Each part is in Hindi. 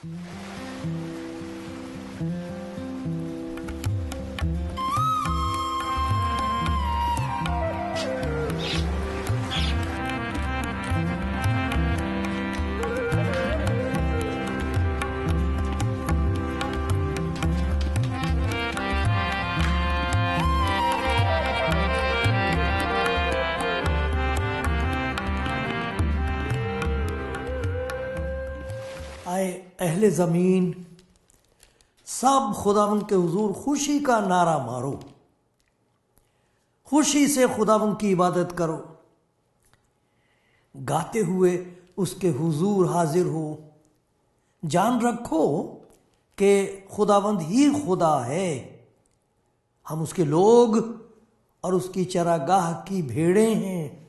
आए अहले ज़मीन, सब खुदावंद के हुजूर खुशी का नारा मारो, खुशी से खुदावंद की इबादत करो, गाते हुए उसके हुजूर हाजिर हो। जान रखो कि खुदावंद ही खुदा है, हम उसके लोग और उसकी चरागाह की भेड़ें हैं।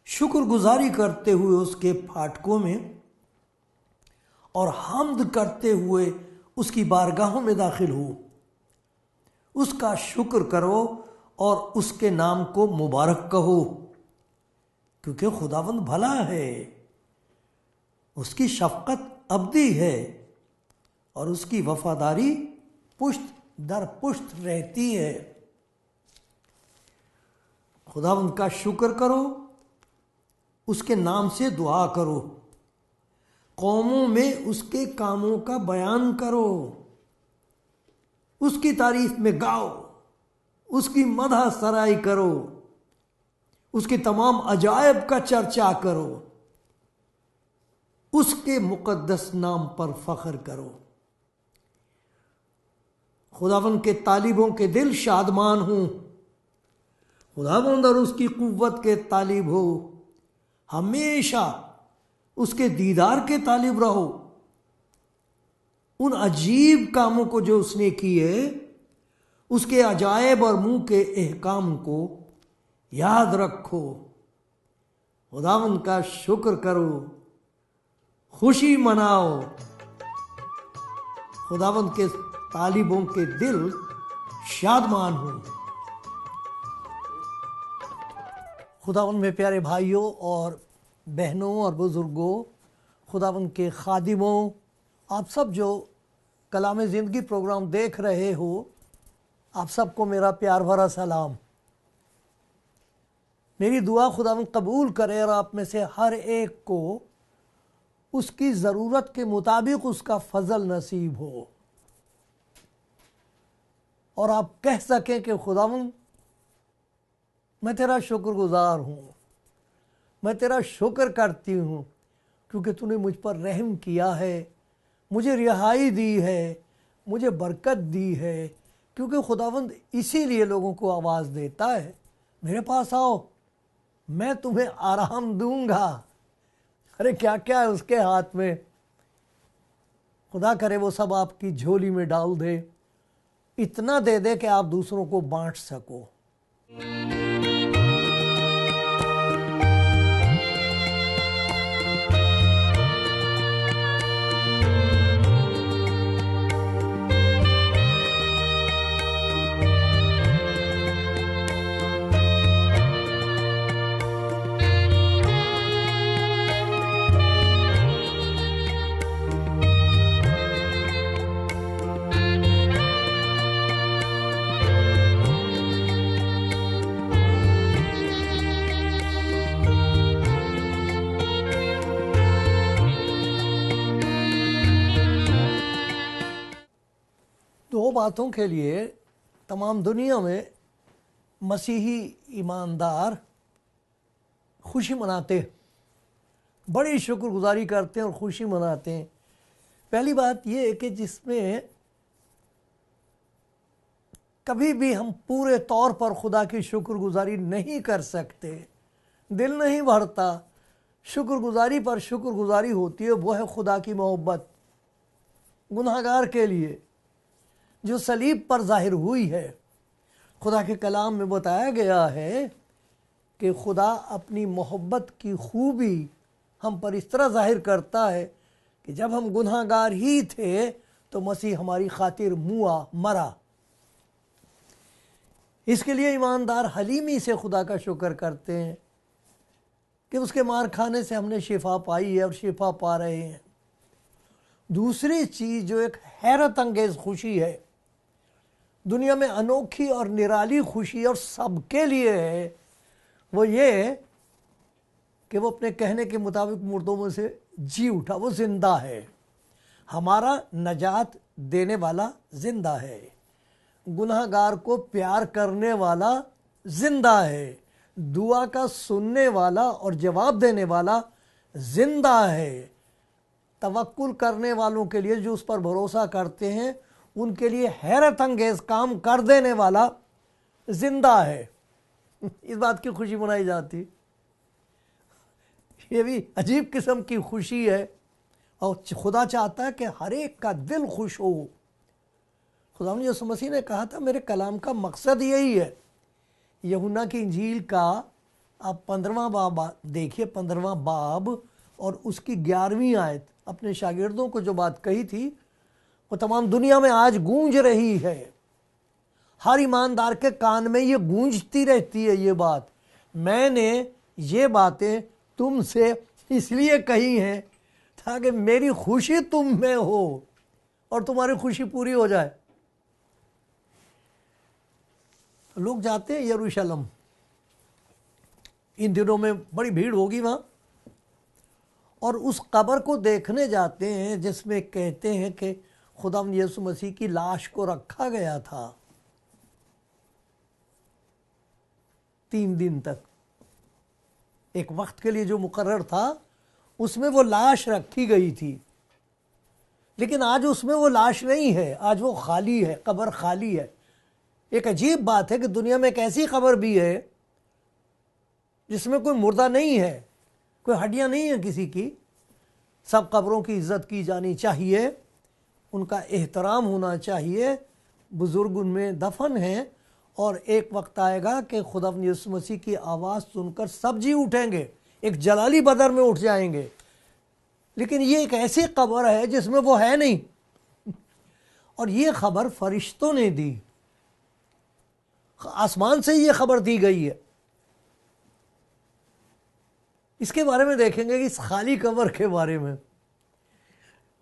शुक्रगुजारी करते हुए उसके फाटकों में और हम्द करते हुए उसकी बारगाहों में दाखिल हो। उसका शुक्र करो और उसके नाम को मुबारक कहो, क्योंकि खुदावंद भला है, उसकी शफकत अब्दी है और उसकी वफादारी पुश्त दर पुश्त रहती है। खुदावंद का शुक्र करो, उसके नाम से दुआ करो, कौमों में उसके कामों का बयान करो, उसकी तारीफ में गाओ, उसकी मदह सराई करो, उसके तमाम अजायब का चर्चा करो, उसके मुकद्दस नाम पर फख्र करो। खुदावंद के तालिबों के दिल शादमान हों, खुदावंद और उसकी कुव्वत के तालिब हो, हमेशा उसके दीदार के तालिब रहो। उन अजीब कामों को जो उसने किए, उसके अजायब और मुंह के एहकाम को याद रखो। खुदावंद का शुक्र करो, खुशी मनाओ। खुदावंद के तालिबों के दिल शादमान हो। खुदावंद में प्यारे भाइयों और बहनों और बुज़ुर्गों, खुदावंद के खादिमों, आप सब जो कलाम ज़िंदगी प्रोग्राम देख रहे हो, आप सबको मेरा प्यार भरा सलाम। मेरी दुआ खुदावंद कबूल करे और आप में से हर एक को उसकी ज़रूरत के मुताबिक उसका फजल नसीब हो और आप कह सकें कि खुदावंद मैं तेरा शुक्रगुजार हूँ, मैं तेरा शुक्र करती हूँ, क्योंकि तूने मुझ पर रहम किया है, मुझे रिहाई दी है, मुझे बरकत दी है। क्योंकि खुदावंद इसीलिए लोगों को आवाज़ देता है, मेरे पास आओ, मैं तुम्हें आराम दूंगा। अरे क्या क्या है उसके हाथ में। खुदा करे वो सब आपकी झोली में डाल दे, इतना दे दे कि आप दूसरों को बांट सको। दो बातों के लिए तमाम दुनिया में मसीही ईमानदार खुशी मनाते हैं, बड़ी शुक्रगुजारी करते हैं और खुशी मनाते हैं। पहली बात यह है कि जिसमें कभी भी हम पूरे तौर पर खुदा की शुक्रगुजारी नहीं कर सकते, दिल नहीं भरता, शुक्रगुजारी पर शुक्रगुजारी होती है, वो है खुदा की मोहब्बत गुनहगार के लिए जो सलीब पर जाहिर हुई है। खुदा के कलाम में बताया गया है कि खुदा अपनी मोहब्बत की खूबी हम पर इस तरह जाहिर करता है कि जब हम गुनहगार ही थे तो मसीह हमारी खातिर मुआ, मरा। इसके लिए ईमानदार हलीमी से खुदा का शुक्र करते हैं कि उसके मार खाने से हमने शिफा पाई है और शिफा पा रहे हैं। दूसरी चीज़ जो एक हैरत अंगेज खुशी है, दुनिया में अनोखी और निराली खुशी और सबके लिए है, वो ये कि वो अपने कहने के मुताबिक मुर्दों में से जी उठा, वो जिंदा है। हमारा नजात देने वाला जिंदा है, गुनहगार को प्यार करने वाला जिंदा है, दुआ का सुनने वाला और जवाब देने वाला जिंदा है। तवक्कुल करने वालों के लिए, जो उस पर भरोसा करते हैं, उनके लिए हैरत अंगेज काम कर देने वाला जिंदा है। इस बात की खुशी मनाई जाती। ये भी अजीब किस्म की खुशी है, और खुदा चाहता है कि हर एक का दिल खुश हो। खुदा यीशु मसीह ने कहा था, मेरे कलाम का मकसद यही है। यूहन्ना की इंजील का आप 15वां बाब देखिए, 15वां बाब और उसकी 11वीं आयत। अपने शागिर्दों को जो बात कही थी वो तमाम दुनिया में आज गूंज रही है। हर ईमानदार के कान में ये गूंजती रहती है ये बात। मैंने ये बातें तुमसे इसलिए कही हैं ताकि मेरी खुशी तुम में हो और तुम्हारी खुशी पूरी हो जाए। लोग जाते हैं यरूशलेम, इन दिनों में बड़ी भीड़ होगी वहाँ, और उस कब्र को देखने जाते हैं जिसमें कहते हैं कि खुदा यीशु मसीह की लाश को रखा गया था 3 दिन तक। एक वक्त के लिए जो मुकर्रर था उसमें वो लाश रखी गई थी, लेकिन आज उसमें वो लाश नहीं है, आज वो खाली है, कब्र खाली है। एक अजीब बात है कि दुनिया में एक ऐसी कब्र भी है जिसमें कोई मुर्दा नहीं है, कोई हड्डियां नहीं है किसी की। सब कब्रों की इज्जत की जानी चाहिए, उनका एहतराम होना चाहिए, बुजुर्ग उनमें दफन हैं, और एक वक्त आएगा कि खुदा यीशु मसीह की आवाज़ सुनकर सब जी उठेंगे, एक जलाली बदर में उठ जाएंगे। लेकिन ये एक ऐसी कब्र है जिसमें वो है नहीं, और ये खबर फरिश्तों ने दी, आसमान से ये खबर दी गई है। इसके बारे में देखेंगे कि इस खाली कब्र के बारे में।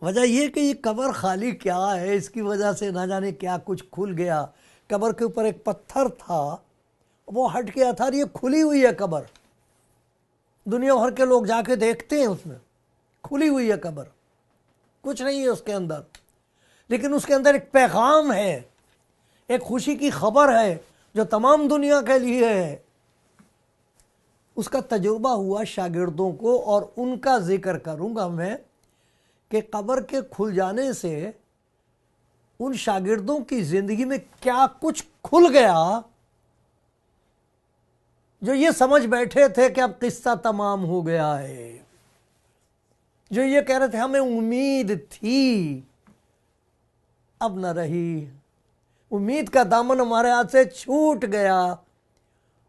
वजह यह कि ये कब्र खाली क्या है, इसकी वजह से ना जाने क्या कुछ खुल गया। कब्र के ऊपर एक पत्थर था, वो हट गया था, और ये खुली हुई है कब्र। दुनिया भर के लोग जाके देखते हैं, उसमें खुली हुई है कब्र, कुछ नहीं है उसके अंदर, लेकिन उसके अंदर एक पैगाम है, एक खुशी की खबर है जो तमाम दुनिया के लिए है। उसका तजुर्बा हुआ शागिर्दों को, और उनका जिक्र करूंगा मैं कि कब्र के खुल जाने से उन शागिर्दों की जिंदगी में क्या कुछ खुल गया, जो ये समझ बैठे थे कि अब किस्सा तमाम हो गया है, जो ये कह रहे थे हमें उम्मीद थी, अब न रही, उम्मीद का दामन हमारे हाथ से छूट गया,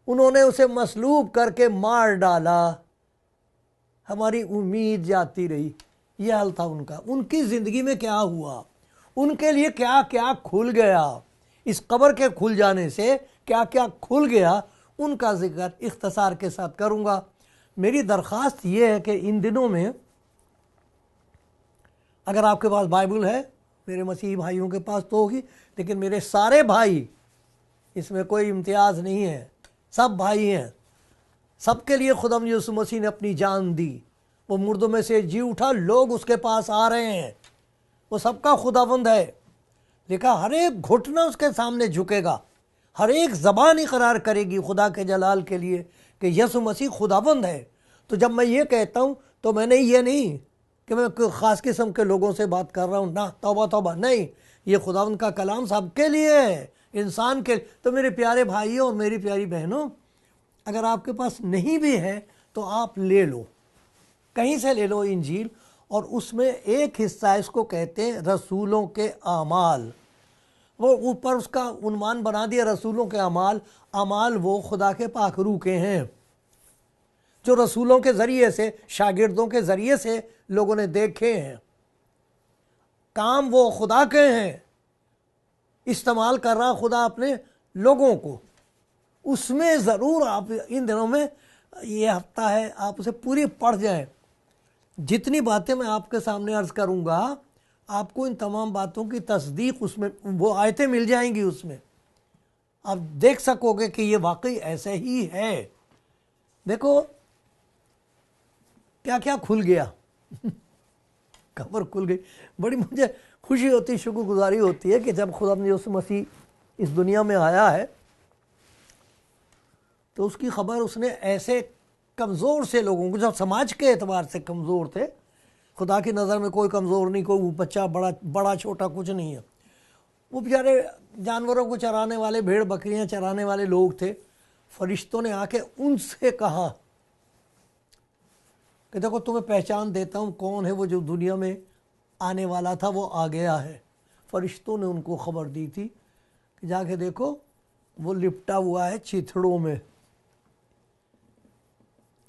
उन्होंने उसे मसलूब करके मार डाला, हमारी उम्मीद जाती रही। यह हाल था उनका। उनकी ज़िंदगी में क्या हुआ, उनके लिए क्या क्या खुल गया, इस कब्र के खुल जाने से क्या क्या खुल गया, उनका जिक्र इख्तिसार के साथ करूँगा। मेरी दरख्वास्त ये है कि इन दिनों में अगर आपके पास बाइबल है, मेरे मसीही भाइयों के पास तो होगी, लेकिन मेरे सारे भाई, इसमें कोई इम्तियाज़ नहीं है, सब भाई हैं, सबके लिए खुदा यीशु मसीह ने अपनी जान दी। वो मुर्दों में से जी उठा, लोग उसके पास आ रहे हैं, वो सबका खुदावंद है। देखा, हर एक घुटना उसके सामने झुकेगा, हर एक ज़बान इकरार करेगी खुदा के जलाल के लिए कि यीशु मसीह खुदावंद है। तो जब मैं ये कहता हूँ तो मैंने ये नहीं कि मैं ख़ास किस्म के लोगों से बात कर रहा हूँ, ना, तौबा तौबा, नहीं, ये खुदावंद का कलाम सबके लिए है, इंसान के। तो मेरे प्यारे भाइयों और मेरी प्यारी बहनों, अगर आपके पास नहीं भी है तो आप ले लो, कहीं से ले लो इंजील, और उसमें एक हिस्सा इसको कहते हैं रसूलों के आमाल। वो ऊपर उसका उन्वान बना दिया रसूलों के अमाल। अमाल वो खुदा के पाखरू के हैं जो रसूलों के ज़रिए से, शागिर्दों के ज़रिए से लोगों ने देखे हैं। काम वो खुदा के हैं, इस्तेमाल कर रहा खुदा अपने लोगों को। उसमें ज़रूर आप इन दिनों में, ये हफ्ता है, आप उसे पूरी पढ़ जाएं। जितनी बातें मैं आपके सामने अर्ज़ करूँगा आपको इन तमाम बातों की तस्दीक उसमें वो आयतें मिल जाएंगी, उसमें आप देख सकोगे कि ये वाकई ऐसे ही है। देखो क्या क्या खुल गया कब्र खुल गई। बड़ी मुझे खुशी होती, शुक्रगुजारी होती है कि जब खुदा यीशु मसीह इस दुनिया में आया है तो उसकी खबर उसने ऐसे कमज़ोर से लोगों को, जो समाज के एतबार से कमज़ोर थे, खुदा की नज़र में कोई कमज़ोर नहीं, कोई बच्चा बड़ा छोटा कुछ नहीं है, वो बेचारे जानवरों को चराने वाले, भेड़ बकरियां चराने वाले लोग थे। फरिश्तों ने आके उनसे कहा कि देखो तुम्हें पहचान देता हूँ, कौन है वो जो दुनिया में आने वाला था, वो आ गया है। फरिश्तों ने उनको खबर दी थी कि जाके देखो वो लिपटा हुआ है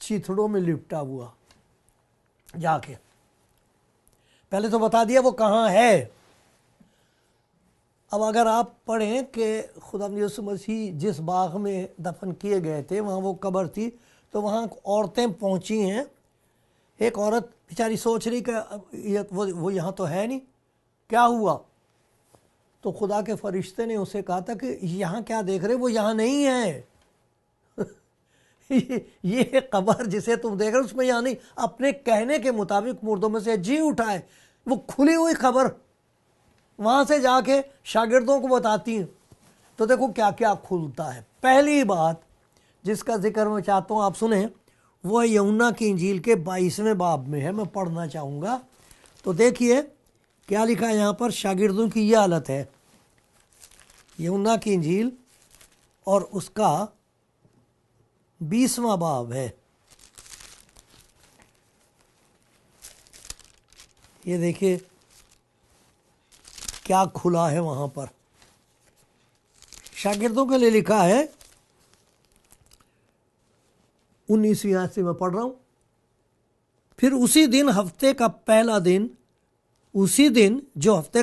चीथड़ों में लिपटा हुआ। जाके पहले तो बता दिया वो कहाँ है। अब अगर आप पढ़ें कि खुदा यीशु मसीह जिस बाग में दफन किए गए थे वहाँ वो कब्र थी, तो वहाँ औरतें पहुँची हैं। एक औरत बेचारी सोच रही कि वो यहाँ तो है नहीं, क्या हुआ? तो खुदा के फरिश्ते ने उसे कहा था कि यहाँ क्या देख रहे, वो यहाँ नहीं है ये कब्र जिसे तुम देख रहे हो उसमें यहाँ नहीं। अपने कहने के मुताबिक मुर्दों में से जी उठाए, वो खुली हुई खबर वहाँ से जाके शागिर्दों को बताती हैं। तो देखो क्या क्या खुलता है। पहली बात जिसका जिक्र मैं चाहता हूँ आप सुने, वो है यूहन्ना की इंजील के 22वें बाब में है, मैं पढ़ना चाहूँगा। तो देखिए क्या लिखा है यहाँ पर। शागिर्दों की ये हालत है, यूहन्ना की इंजील और उसका 20वां बाब है। ये देखिए क्या खुला है वहाँ पर। शागिर्दों के लिए लिखा है, 19वीं आयत से मैं पढ़ रहा हूँ। फिर उसी दिन जो हफ्ते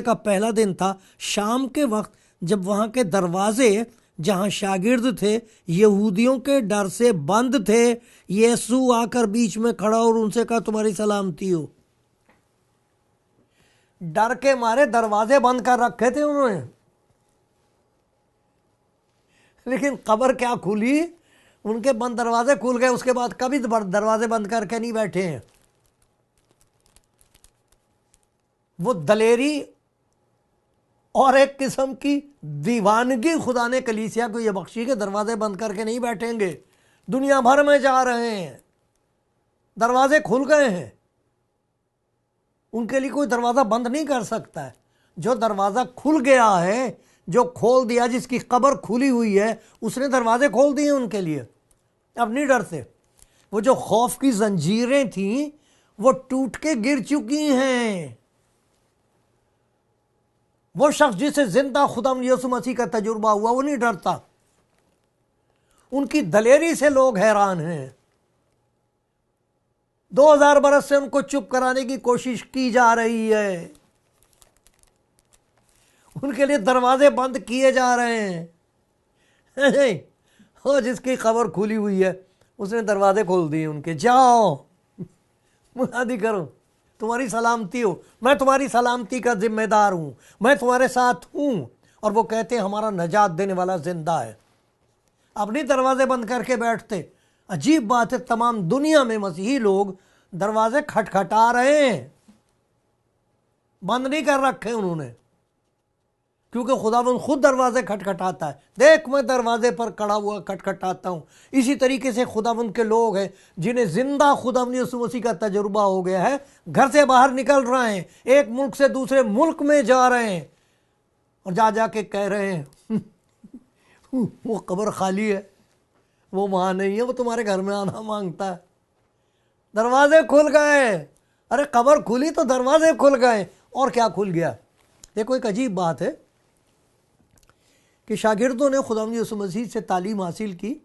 का पहला दिन था, शाम के वक्त जब वहाँ के दरवाजे जहाँ शागिर्द थे यहूदियों के डर से बंद थे, यीशु आकर बीच में खड़ा और उनसे कहा तुम्हारी सलामती हो। डर के मारे दरवाजे बंद कर रखे थे उन्होंने, लेकिन कब्र क्या खुली, उनके बंद दरवाजे खुल गए। उसके बाद कभी दरवाजे बंद करके नहीं बैठे हैं। वो दलेरी और एक किस्म की दीवानगी खुदा ने कलीसिया को ये बख्शी के दरवाजे बंद करके नहीं बैठेंगे। दुनिया भर में जा रहे हैं, दरवाजे खुल गए हैं, उनके लिए कोई दरवाज़ा बंद नहीं कर सकता है। जो दरवाज़ा खुल गया है, जो खोल दिया, जिसकी कब्र खुली हुई है, उसने दरवाजे खोल दिए उनके लिए। अब नहीं डरते। वो जो खौफ की जंजीरें थीं वो टूट के गिर चुकी हैं। वो शख्स जिसे जिंदा खुदा यीशु मसीह का तजुर्बा हुआ वो नहीं डरता। उनकी दलेरी से लोग हैरान हैं। 2000 बरस से उनको चुप कराने की कोशिश की जा रही है, उनके लिए दरवाजे बंद किए जा रहे हैं। हो जिसकी खबर खुली हुई है उसने दरवाजे खोल दिए उनके। जाओ मुनादी करो, तुम्हारी सलामती हो, मैं तुम्हारी सलामती का जिम्मेदार हूं, मैं तुम्हारे साथ हूं। और वो कहते हैं हमारा नजात देने वाला जिंदा है। अपनी दरवाजे बंद करके बैठते। अजीब बात है, तमाम दुनिया में मसीही लोग दरवाजे खटखटा रहे हैं, बंद नहीं कर रखे उन्होंने, क्योंकि खुदावंद खुद दरवाजे खटखटाता है। देख मैं दरवाजे पर खड़ा हुआ खटखटाता हूँ। इसी तरीके से खुदावंद के लोग हैं जिन्हें जिंदा खुदावंद यीशु मसीह का तजुर्बा हो गया है, घर से बाहर निकल रहे हैं, एक मुल्क से दूसरे मुल्क में जा रहे हैं और जा के कह रहे हैं वो कब्र खाली है, वो वहाँ नहीं है, वो तुम्हारे घर में आना मांगता है। दरवाजे खुल गए। अरे कब्र खुली तो दरवाजे खुल गए। और क्या खुल गया? देखो एक अजीब बात है कि शागिर्दों ने खुदा यीशु मसीह से तालीम हासिल की,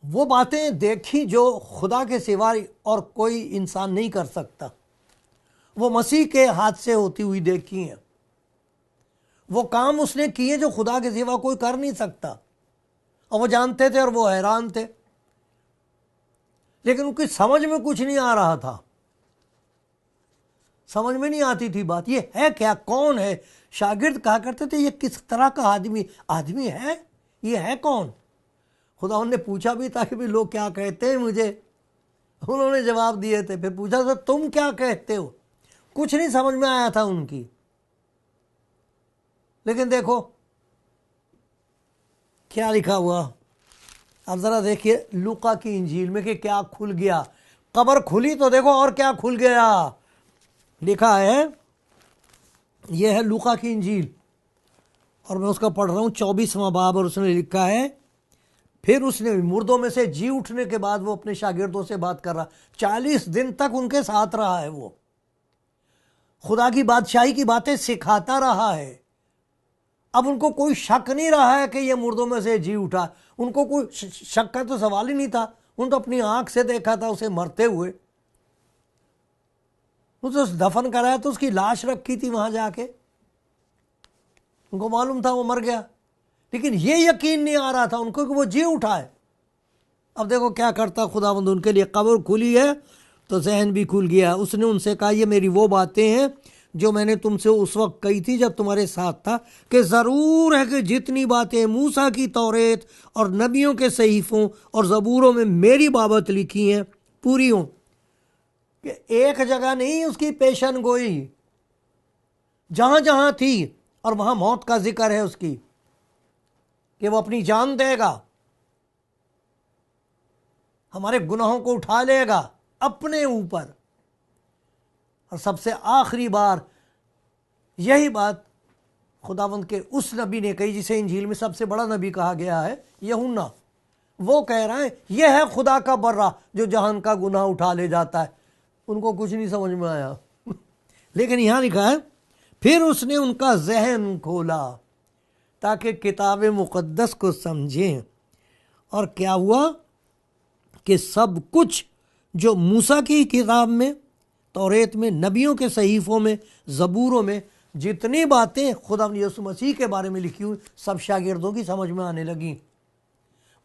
वो बातें देखी जो खुदा के सिवा और कोई इंसान नहीं कर सकता, वो मसीह के हाथ से होती हुई देखी हैं। वो काम उसने किए जो खुदा के सिवा कोई कर नहीं सकता, और वो जानते थे और वो हैरान थे, लेकिन उनकी समझ में कुछ नहीं आ रहा था। समझ में नहीं आती थी बात, ये है क्या, कौन है। शागिर्द कहा करते थे ये किस तरह का आदमी है, ये है कौन। खुदा ने पूछा भी था कि भाई लोग क्या कहते हैं मुझे, उन्होंने जवाब दिए थे। फिर पूछा तो तुम क्या कहते हो, कुछ नहीं समझ में आया था उनकी। लेकिन देखो क्या लिखा हुआ, अब ज़रा देखिए लूका की इंजील में कि क्या खुल गया। कब्र खुली तो देखो और क्या खुल गया। लिखा है, यह है लूका की इंजील और मैं उसका पढ़ रहा हूँ 24वां बाब, और उसने लिखा है, फिर उसने मुर्दों में से जी उठने के बाद वो अपने शागिर्दों से बात कर रहा, 40 दिन तक उनके साथ रहा है, वो खुदा की बादशाही की बातें सिखाता रहा है। अब उनको कोई शक नहीं रहा है कि ये मुर्दों में से जी उठा, उनको कोई शक का तो सवाल ही नहीं था। उन्होंने तो अपनी आंख से देखा था उसे मरते हुए, उसे दफन कराया तो उसकी लाश रखी थी वहां जाके, उनको मालूम था वो मर गया, लेकिन ये यकीन नहीं आ रहा था उनको कि वो जी उठा है। अब देखो क्या करता खुदावंद उनके लिए, कब्र खुली है तो जहन भी खुल गया। उसने उनसे कहा, ये मेरी वो बातें हैं जो मैंने तुमसे उस वक्त कही थी जब तुम्हारे साथ था, कि ज़रूर है कि जितनी बातें मूसा की तौरेत और नबियों के सहीफ़ों और ज़बूरों में मेरी बाबत लिखी हैं पूरी हों। कि एक जगह नहीं उसकी पेशन गोई, जहां जहां थी, और वहां मौत का जिक्र है उसकी कि वो अपनी जान देगा, हमारे गुनाहों को उठा लेगा अपने ऊपर। और सबसे आखिरी बार यही बात खुदावंद के उस नबी ने कही जिसे इंजील में सबसे बड़ा नबी कहा गया है, यूहन्ना। वो कह रहा है यह है खुदा का बर्रा जो जहान का गुनाह उठा ले जाता है। उनको कुछ नहीं समझ में आया लेकिन यहां लिखा है, फिर उसने उनका जहन खोला ताकि किताब मुक़द्दस को समझें। और क्या हुआ कि सब कुछ जो मूसा की किताब में, तौरेत में, नबियों के सहीफ़ों में, ज़बूरों में जितनी बातें खुदा यीशु मसीह के बारे में लिखी हुई, सब शागिर्दों की समझ में आने लगी।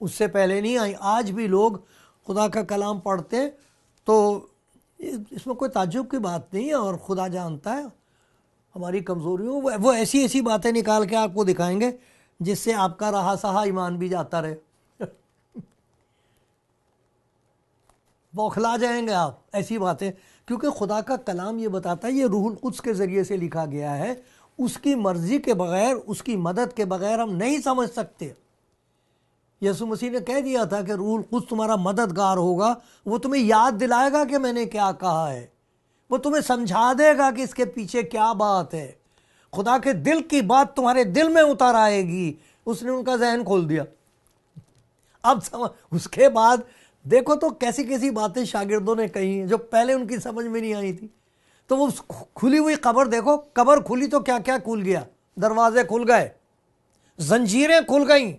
उससे पहले नहीं आई। आज भी लोग खुदा का कलाम पढ़ते तो इसमें कोई ताज्जुब की बात नहीं है, और खुदा जानता है हमारी कमज़ोरियों। वो ऐसी ऐसी बातें निकाल के आपको दिखाएंगे जिससे आपका रहा सहा ईमान भी जाता रहे बौखला जाएंगे आप ऐसी बातें, क्योंकि खुदा का कलाम ये बताता है ये रूहुल कुद्स के ज़रिए से लिखा गया है। उसकी मर्ज़ी के बग़ैर, उसकी मदद के बग़ैर हम नहीं समझ सकते। यीशु मसीह ने कह दिया था कि रूहुल कुद्स तुम्हारा मददगार होगा, वो तुम्हें याद दिलाएगा कि मैंने क्या कहा है, वो तुम्हें समझा देगा कि इसके पीछे क्या बात है, खुदा के दिल की बात तुम्हारे दिल में उतर आएगी। उसने उनका जहन खोल दिया। अब समझ, उसके बाद देखो तो कैसी कैसी बातें शागिर्दों ने कही हैं जो पहले उनकी समझ में नहीं आई थी। तो वो खुली हुई कब्र देखो, कब्र खुली तो क्या क्या खुल गया, दरवाजे खुल गए, जंजीरें खुल गई,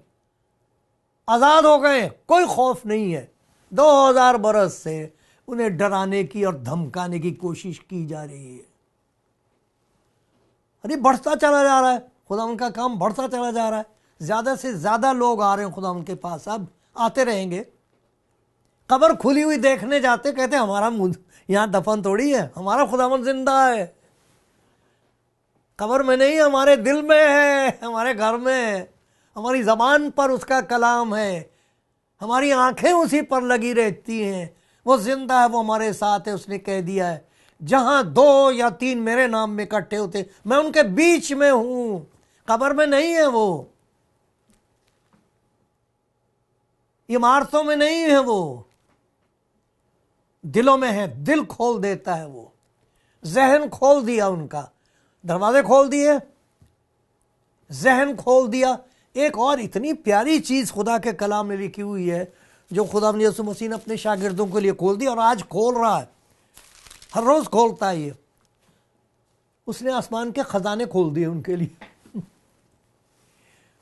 आज़ाद हो गए, कोई खौफ नहीं है। 2000 बरस से उन्हें डराने की और धमकाने की कोशिश की जा रही है। अरे बढ़ता चला जा रहा है, खुदा उनका काम बढ़ता चला जा रहा है, ज़्यादा से ज़्यादा लोग आ रहे हैं खुदा उनके पास, अब आते रहेंगे। कब्र खुली हुई देखने जाते, कहते हमारा मुंह यहाँ दफन थोड़ी है, हमारा खुदावंद जिंदा है, कब्र में नहीं, हमारे दिल में है, हमारे घर में है, हमारी ज़बान पर उसका कलाम है, हमारी आंखें उसी पर लगी रहती हैं, वो जिंदा है, वो हमारे साथ है। उसने कह दिया है जहां 2 या 3 मेरे नाम में इकट्ठे होते मैं उनके बीच में हूं। कब्र में नहीं है वो, इमारतों में नहीं है वो, दिलों में है। दिल खोल देता है वो, जहन खोल दिया उनका, दरवाजे खोल दिए, जहन खोल दिया। एक और इतनी प्यारी चीज़ खुदा के कलाम में लिखी हुई है जो खुदा यीशु मसीह ने अपने शागिर्दों के लिए खोल दी, और आज खोल रहा है, हर रोज़ खोलता है ये। उसने आसमान के ख़जाने खोल दिए उनके लिए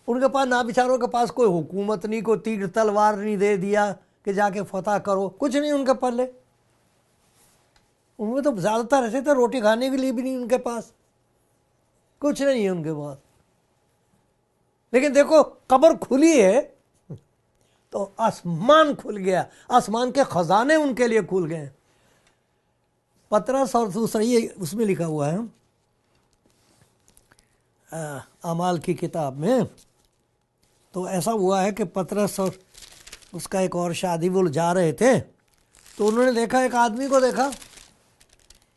उनके पास ना, बेचारों के पास कोई हुकूमत नहीं, कोई तीर तलवार नहीं दे दिया कि जाके फतह करो, कुछ नहीं उनके पल्ले। उनमें तो ज़्यादातर ऐसे थे रोटी खाने के लिए भी नहीं उनके पास, कुछ नहीं है उनके पास। लेकिन देखो कब्र खुली है तो आसमान खुल गया, आसमान के खजाने उनके लिए खुल गए। पतरस और दूसरा ये उसमें लिखा हुआ है अमाल की किताब में। तो ऐसा हुआ है कि पतरस और उसका एक और शादी वो जा रहे थे, तो उन्होंने देखा, एक आदमी को देखा।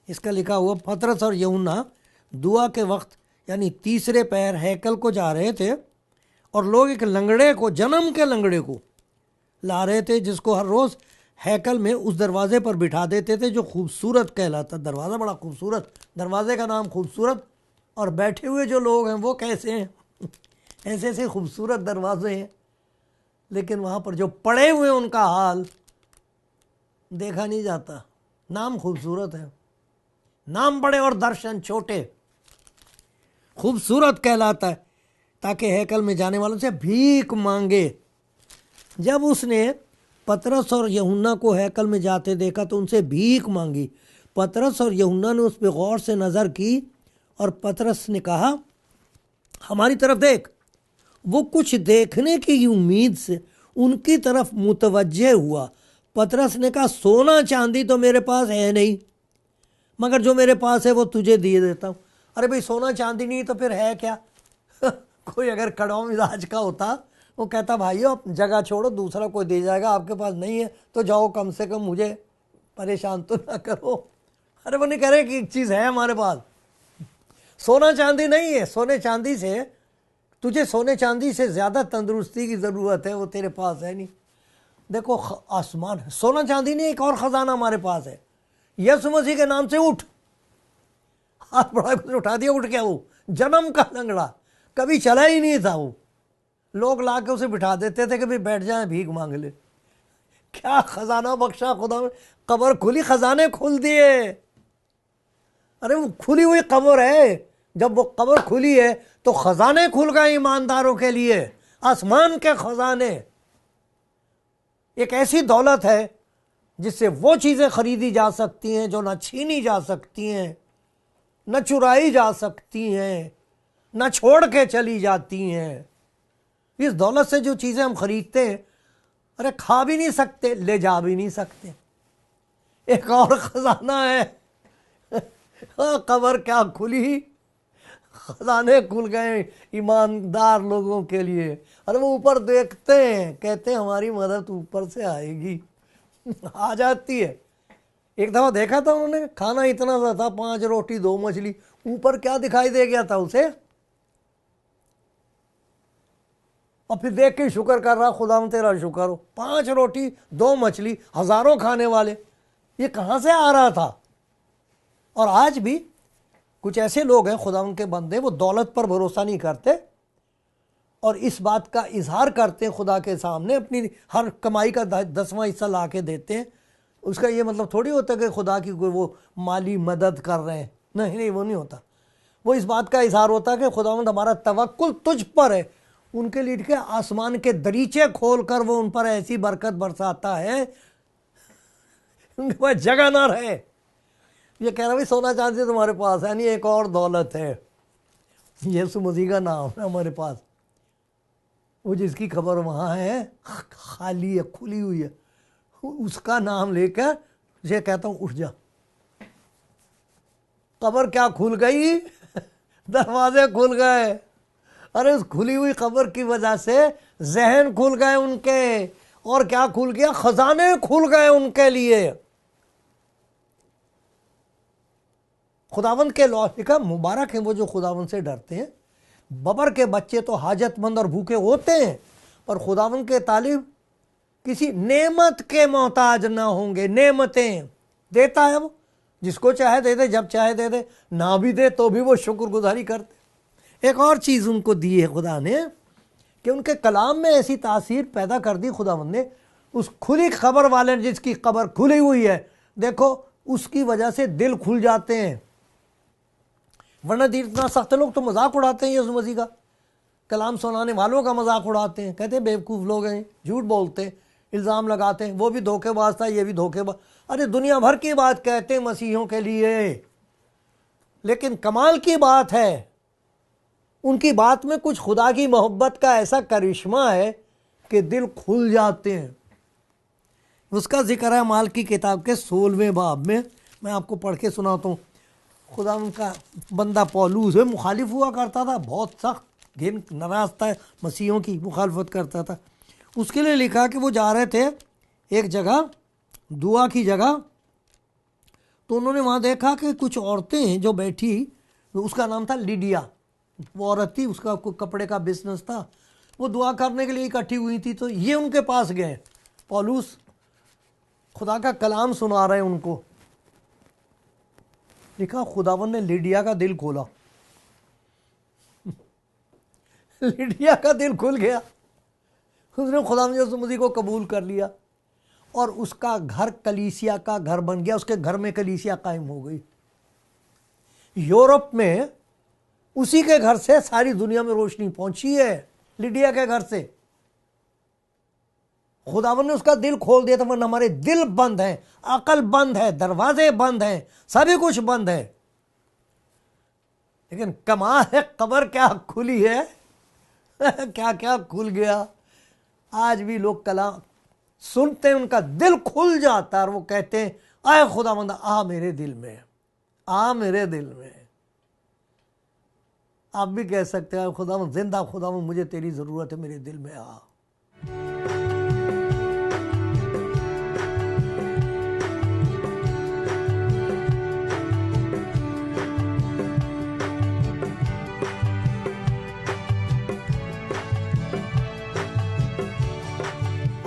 इसका लिखा हुआ पतरस और यूहन्ना दुआ के वक्त यानी तीसरे पैर हैकल को जा रहे थे, और लोग एक लंगड़े को, जन्म के लंगड़े को ला रहे थे, जिसको हर रोज़ हैकल में उस दरवाजे पर बिठा देते थे जो खूबसूरत कहलाता। दरवाज़ा बड़ा खूबसूरत, दरवाजे का नाम खूबसूरत, और बैठे हुए जो लोग हैं वो कैसे हैं ऐसे ऐसे खूबसूरत दरवाजे हैं, लेकिन वहाँ पर जो पड़े हुए उनका हाल देखा नहीं जाता। नाम खूबसूरत है, नाम बड़े और दर्शन छोटे, खूबसूरत कहलाता है, ताकि हैकल में जाने वालों से भीख मांगे। जब उसने पतरस और यूहन्ना को हैकल में जाते देखा तो उनसे भीख मांगी। पतरस और यूहन्ना ने उस पर गौर से नज़र की, और पतरस ने कहा, हमारी तरफ देख। वो कुछ देखने की उम्मीद से उनकी तरफ मुतवज्जे हुआ। पतरस ने कहा, सोना चांदी तो मेरे पास है नहीं, मगर जो मेरे पास है वो तुझे दिए देता हूँ। अरे भाई, सोना चांदी नहीं तो फिर है क्या? कोई अगर कड़वा मिजाज का होता, वो कहता, भाइयों जगह छोड़ो, दूसरा कोई दे जाएगा, आपके पास नहीं है तो जाओ, कम से कम मुझे परेशान तो ना करो। अरे वो नहीं कह रहे कि एक चीज़ है हमारे पास, सोना चांदी नहीं है। सोने चांदी से, तुझे सोने चांदी से ज़्यादा तंदुरुस्ती की ज़रूरत है, वो तेरे पास है नहीं। देखो, आसमान है, सोना चांदी नहीं, एक और ख़जाना हमारे पास है। यीशु मसीह के नाम से उठ। हाथ बढ़ा के उठा दिया, उठ गया वो जन्म का लंगड़ा, कभी चला ही नहीं था वो। लोग ला के उसे बिठा देते थे कि भाई बैठ जाए, भीख मांग ले। क्या खजाना बख्शा खुदा ने, कब्र खुली, खजाने खुल दिए। अरे वो खुली हुई कब्र है, जब वो कब्र खुली है तो खजाने खुल गए ईमानदारों के लिए, आसमान के खजाने। एक ऐसी दौलत है जिससे वो चीज़ें खरीदी जा सकती हैं जो ना छीनी जा सकती हैं, न चुराई जा सकती हैं, न छोड़ के चली जाती हैं। इस दौलत से जो चीज़ें हम खरीदते हैं, अरे खा भी नहीं सकते, ले जा भी नहीं सकते। एक और खजाना है, कब्र क्या खुली, खजाने खुल गए ईमानदार लोगों के लिए। अरे वो ऊपर देखते हैं, कहते हैं हमारी मदद ऊपर से आएगी। आ जाती है। एक दफ़ा देखा था उन्होंने, खाना इतना सा था, 5 रोटी 2 मछली, ऊपर क्या दिखाई दे गया था उसे, और फिर देख के शुक्र कर रहा, खुदा में तेरा शुक्र हो, 5 रोटी 2 मछली, हज़ारों खाने वाले, ये कहाँ से आ रहा था। और आज भी कुछ ऐसे लोग हैं, खुदा उनके बंदे, वो दौलत पर भरोसा नहीं करते और इस बात का इजहार करते हैं खुदा के सामने, अपनी हर कमाई का 10वां हिस्सा ला के देते हैं। उसका ये मतलब थोड़ी होता कि खुदा की कोई वो माली मदद कर रहे हैं, नहीं नहीं, वो नहीं होता। वो इस बात का इजहार होता है कि खुदावंद हमारा तवक्कुल तुझ पर है। उनके लिए के आसमान के दरीचे खोल कर वो उन पर ऐसी बरकत बरसाता है, उनके पास जगह ना रहे। ये कह रहा भाई सोना चांदी तुम्हारे पास है नहीं, एक और दौलत है, यीशु मसीह का नाम है हमारे पास। वो जिसकी खबर वहाँ है, खाली है, खुली हुई है, उसका नाम लेकर ये कहता हूँ उठ जा। कब्र क्या खुल गई, दरवाजे खुल गए। अरे उस खुली हुई कब्र की वजह से जहन खुल गए उनके, और क्या खुल गया, खजाने खुल गए उनके लिए। खुदावंद के लौटे का मुबारक है वो जो खुदावंद से डरते हैं। बबर के बच्चे तो हाजतमंद और भूखे होते हैं, पर खुदावंद के तालिब किसी नेमत के मोहताज ना होंगे। नेमतें देता है वो, जिसको चाहे दे दे, जब चाहे दे दे, ना भी दे तो भी वो शुक्रगुजारी करते। एक और चीज़ उनको दी है खुदा ने कि उनके कलाम में ऐसी तासीर पैदा कर दी खुदावंद ने। उस खुली खबर वाले ने, जिसकी खबर खुली हुई है, देखो उसकी वजह से दिल खुल जाते हैं। वरना इतना सख्त लोग तो मजाक उड़ाते हैं यीशु मसीह का, कलाम सुनाने वालों का मजाक उड़ाते हैं, कहते हैं बेवकूफ़ लोग हैं, झूठ बोलते हैं, इल्ज़ाम लगाते हैं, वो भी धोखेबाज था, ये भी धोखेबाज। अरे दुनिया भर की बात कहते हैं मसीहों के लिए, लेकिन कमाल की बात है उनकी बात में कुछ खुदा की मोहब्बत का ऐसा करिश्मा है कि दिल खुल जाते हैं। उसका जिक्र है माल की किताब के 16वें बाब में, मैं आपको पढ़ के सुनाता हूँ। खुदा उनका बंदा पौलुस है, मुखालिफ हुआ करता था, बहुत सख्त घिन नाराज था, मसीहों की मुखालफत करता था। उसके लिए लिखा कि वो जा रहे थे एक जगह, दुआ की जगह, तो उन्होंने वहाँ देखा कि कुछ औरतें हैं जो बैठी, उसका नाम था लिडिया, वो औरत थी, उसका कपड़े का बिजनेस था, वो दुआ करने के लिए इकट्ठी हुई थी। तो ये उनके पास गए, पौलुस खुदा का कलाम सुना रहे हैं उनको। लिखा खुदावन ने लिडिया का दिल खोला लिडिया का दिल खुल गया, उसने खुदावन यीशु मसीह को कबूल कर लिया और उसका घर कलीसिया का घर बन गया, उसके घर में कलीसिया कायम हो गई। यूरोप में उसी के घर से सारी दुनिया में रोशनी पहुंची है, लिडिया के घर से। खुदावन ने उसका दिल खोल दिया था, वरना हमारे दिल बंद हैं, अकल बंद है, दरवाजे बंद हैं, सभी कुछ बंद है। लेकिन कमाल है, कब्र क्या खुली है क्या क्या खुल गया। आज भी लोग कलाम सुनते हैं, उनका दिल खुल जाता है और वो कहते हैं, आए खुदावंद आ मेरे दिल में, आ मेरे दिल में। आप भी कह सकते हैं, खुदावंद जिंदा खुदावंद मुझे तेरी जरूरत है, मेरे दिल में आ।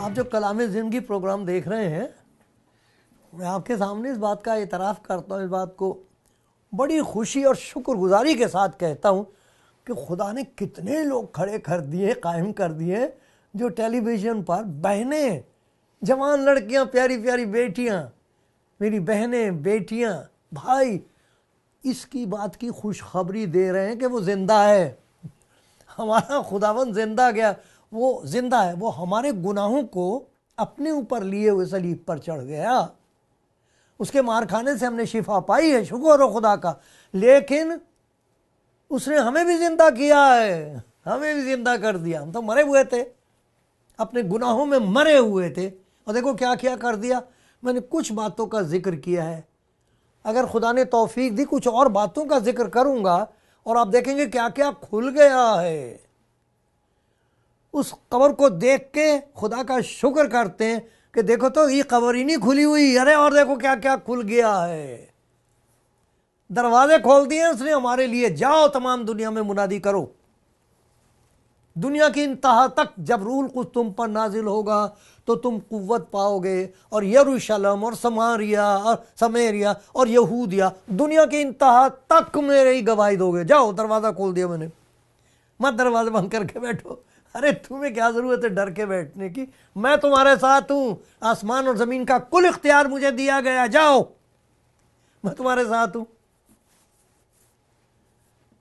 आप जो कलाम ज़िंदगी प्रोग्राम देख रहे हैं, मैं आपके सामने इस बात का एतराफ़ करता हूँ, इस बात को बड़ी खुशी और शुक्रगुजारी के साथ कहता हूँ कि खुदा ने कितने लोग खड़े कर दिए, कायम कर दिए, जो टेलीविज़न पर बहनें, जवान लड़कियाँ, प्यारी प्यारी बेटियाँ, मेरी बहनें, बेटियाँ, भाई इसकी बात की खुशखबरी दे रहे हैं कि वो ज़िंदा है, हमारा खुदावंद ज़िंदा गया, वो ज़िंदा है, वो हमारे गुनाहों को अपने ऊपर लिए हुए सलीब पर चढ़ गया, उसके मार खाने से हमने शिफा पाई है, शुक्र हो खुदा का। लेकिन उसने हमें भी ज़िंदा किया है, हमें भी ज़िंदा कर दिया। हम तो मरे हुए थे, अपने गुनाहों में मरे हुए थे, और देखो क्या क्या कर दिया। मैंने कुछ बातों का जिक्र किया है, अगर खुदा ने तौफीक दी कुछ और बातों का जिक्र करूँगा और आप देखेंगे क्या क्या खुल गया है। उस कब्र को देख के खुदा का शुक्र करते हैं कि देखो तो ये कब्र ही नहीं खुली हुई, अरे और देखो क्या क्या खुल गया है। दरवाजे खोल दिए उसने हमारे लिए, जाओ तमाम दुनिया में मुनादी करो। दुनिया की इंतहा तक जब रूल कुछ तुम पर नाजिल होगा तो तुम कुव्वत पाओगे, और यरूशलेम और समेरिया और यहूदिया, दुनिया की इंतहा तक मेरे ही गवाही दोगे। जाओ, दरवाज़ा खोल दिया मैंने, मत दरवाजे बंद करके बैठो। अरे तुम्हें क्या ज़रूरत है डर के बैठने की, मैं तुम्हारे साथ हूँ, आसमान और ज़मीन का कुल इख्तियार मुझे दिया गया, जाओ मैं तुम्हारे साथ हूँ।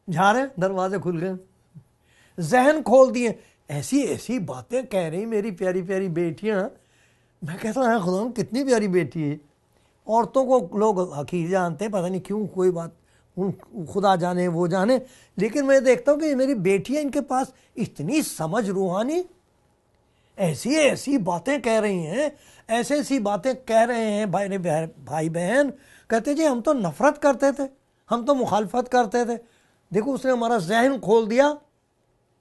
जा रहे, दरवाजे खुल गए, जहन खोल दिए, ऐसी ऐसी बातें कह रही मेरी प्यारी प्यारी बेटियां। मैं कहता हूँ खुदा कितनी प्यारी बेटी है। औरतों को लोग हकीर जानते हैं, पता नहीं क्यों, कोई बात खुदा जाने वो जाने, लेकिन मैं देखता हूँ कि मेरी बेटियां, इनके पास इतनी समझ रूहानी, ऐसी ऐसी बातें कह रही हैं, ऐसी ऐसी बातें कह रहे हैं। भाई बहन कहते जी हम तो नफरत करते थे, हम तो मुखालफत करते थे, देखो उसने हमारा जहन खोल दिया,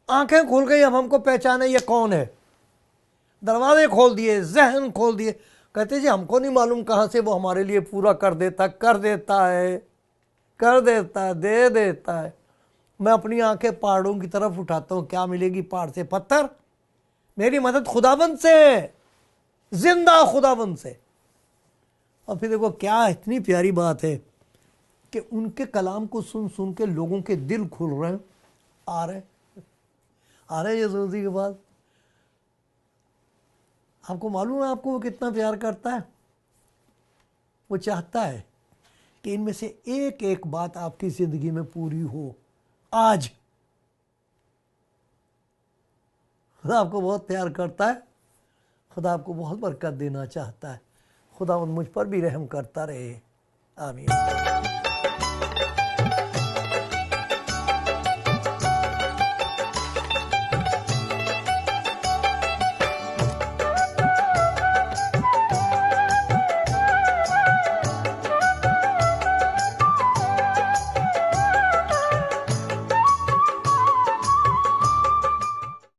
आंखें खुल गई, अब हमको पहचाने ये कौन है। दरवाजे खोल दिए, जहन खोल दिए। कहते जी हमको नहीं मालूम कहाँ से वो हमारे लिए पूरा कर देता है, दे देता है। मैं अपनी आंखें पहाड़ों की तरफ उठाता हूँ, क्या मिलेगी पहाड़ से पत्थर, मेरी मदद खुदाबंद से, जिंदा खुदाबंद से। और फिर देखो क्या इतनी प्यारी बात है कि उनके कलाम को सुन सुन के लोगों के दिल खुल रहे हैं, आ रहे यीशु मसीह के पास। आपको मालूम है आपको वो कितना प्यार करता है। वो चाहता है कि इनमें से एक एक बात आपकी जिंदगी में पूरी हो आज। खुदा आपको बहुत प्यार करता है, खुदा आपको बहुत बरकत देना चाहता है। खुदा मुझ पर भी रहम करता रहे, आमीन।